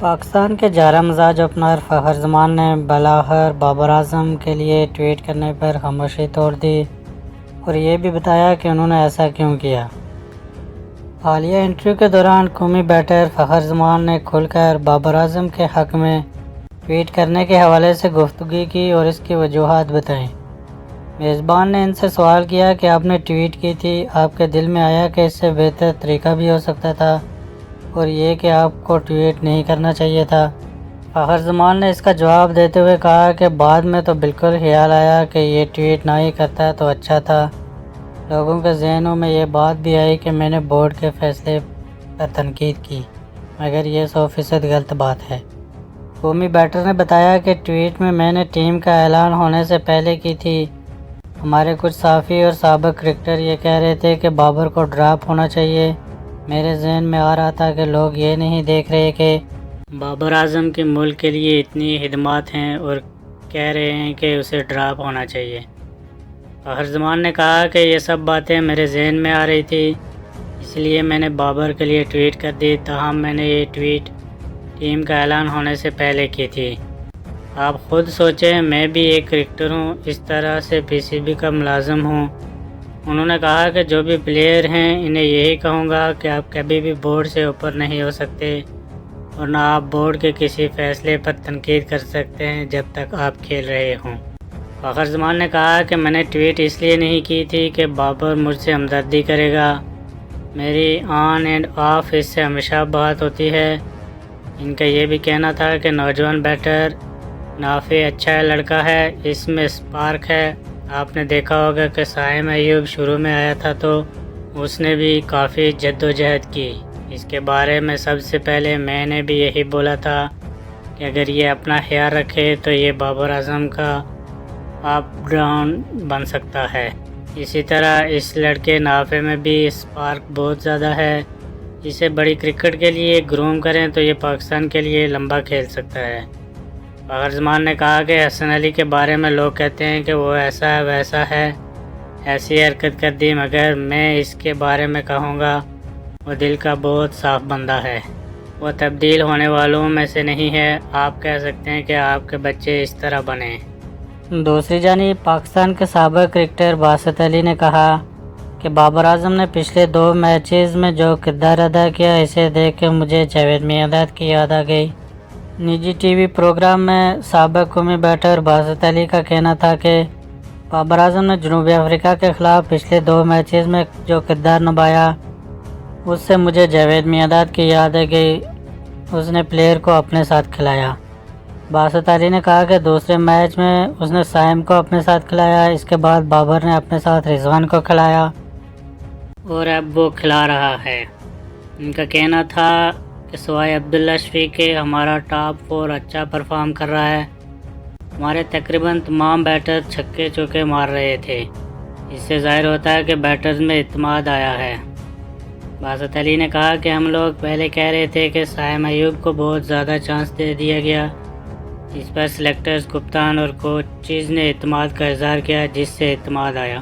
پاکستان کے جارح مزاج اوپنر فخر زمان نے بلاخر بابر اعظم کے لیے ٹویٹ کرنے پر خاموشی توڑ دی اور یہ بھی بتایا کہ انہوں نے ایسا کیوں کیا۔ حالیہ انٹرویو کے دوران قومی بیٹر فخر زمان نے کھل کر بابر اعظم کے حق میں ٹویٹ کرنے کے حوالے سے گفتگو کی اور اس کی وجوہات بتائیں۔ میزبان نے ان سے سوال کیا کہ آپ نے ٹویٹ کی تھی، آپ کے دل میں آیا کہ اس سے بہتر طریقہ بھی ہو سکتا تھا اور یہ کہ آپ کو ٹویٹ نہیں کرنا چاہیے تھا۔ فخر زمان نے اس کا جواب دیتے ہوئے کہا کہ بعد میں تو بالکل خیال آیا کہ یہ ٹویٹ نہ ہی کرتا تو اچھا تھا۔ لوگوں کے ذہنوں میں یہ بات بھی آئی کہ میں نے بورڈ کے فیصلے پر تنقید کی، مگر یہ 100% غلط بات ہے۔ قومی بیٹر نے بتایا کہ ٹویٹ میں نے ٹیم کا اعلان ہونے سے پہلے کی تھی۔ ہمارے کچھ صحافی اور سابق کرکٹر یہ کہہ رہے تھے کہ بابر کو ڈراپ ہونا چاہیے۔ میرے ذہن میں آ رہا تھا کہ لوگ یہ نہیں دیکھ رہے کہ بابر اعظم کے ملک کے لیے اتنی خدمات ہیں اور کہہ رہے ہیں کہ اسے ڈراپ ہونا چاہیے۔ فخر زمان نے کہا کہ یہ سب باتیں میرے ذہن میں آ رہی تھی، اس لیے میں نے بابر کے لیے ٹویٹ کر دی، تاہم میں نے یہ ٹویٹ ٹیم کا اعلان ہونے سے پہلے کی تھی۔ آپ خود سوچیں، میں بھی ایک کرکٹر ہوں، اس طرح سے پی سی بی کا ملازم ہوں۔ انہوں نے کہا کہ جو بھی پلیئر ہیں انہیں یہی کہوں گا کہ آپ کبھی بھی بورڈ سے اوپر نہیں ہو سکتے اور نہ آپ بورڈ کے کسی فیصلے پر تنقید کر سکتے ہیں جب تک آپ کھیل رہے ہوں۔ فخر زمان نے کہا کہ میں نے ٹویٹ اس لیے نہیں کی تھی کہ بابر مجھ سے ہمدردی کرے گا، میری آن اینڈ آف اس سے ہمیشہ بات ہوتی ہے۔ ان کا یہ بھی کہنا تھا کہ نوجوان بیٹر نافع اچھا لڑکا ہے، اس میں اسپارک ہے۔ آپ نے دیکھا ہوگا کہ سائم ایوب شروع میں آیا تھا تو اس نے بھی کافی جد و جہد کی۔ اس کے بارے میں سب سے پہلے میں نے بھی یہی بولا تھا کہ اگر یہ اپنا خیال رکھے تو یہ بابر اعظم کا اپ ڈاؤن بن سکتا ہے۔ اسی طرح اس لڑکے نافع میں بھی اسپارک بہت زیادہ ہے، اسے بڑی کرکٹ کے لیے گروم کریں تو یہ پاکستان کے لیے لمبا کھیل سکتا ہے۔ فخر زمان نے کہا کہ حسن علی کے بارے میں لوگ کہتے ہیں کہ وہ ایسا ہے ویسا ہے، ایسی حرکت کر دی، مگر میں اس کے بارے میں کہوں گا وہ دل کا بہت صاف بندہ ہے، وہ تبدیل ہونے والوں میں سے نہیں ہے۔ آپ کہہ سکتے ہیں کہ آپ کے بچے اس طرح بنیں۔ دوسری جانب پاکستان کے سابق کرکٹر باسط علی نے کہا کہ بابر اعظم نے پچھلے 2 میچز میں جو کردار ادا کیا، اسے دیکھ کے مجھے جاوید میانداد کی یاد آ گئی۔ نجی ٹی وی پروگرام میں سابق قومی بیٹر باسط علی کا کہنا تھا کہ بابر اعظم نے جنوبی افریقہ کے خلاف پچھلے 2 میچز میں جو کردار نبھایا، اس سے مجھے جاوید میانداد کی یاد آ گئی، اس نے پلیئر کو اپنے ساتھ کھلایا۔ باسط علی نے کہا کہ دوسرے میچ میں اس نے سائم کو اپنے ساتھ کھلایا، اس کے بعد بابر نے اپنے ساتھ رضوان کو کھلایا اور اب وہ کھلا رہا ہے۔ ان کا کہنا تھا کہ سوائے عبداللہ شفیق کے ہمارا ٹاپ 4 اچھا پرفارم کر رہا ہے، ہمارے تقریباً تمام بیٹر چھکے چوکے مار رہے تھے، اس سے ظاہر ہوتا ہے کہ بیٹرز میں اعتماد آیا ہے۔ باسط علی نے کہا کہ ہم لوگ پہلے کہہ رہے تھے کہ سائم ایوب کو بہت زیادہ چانس دے دیا گیا، اس پر سلیکٹرز، کپتان اور کوچز نے اعتماد کا اظہار کیا، جس سے اعتماد آیا۔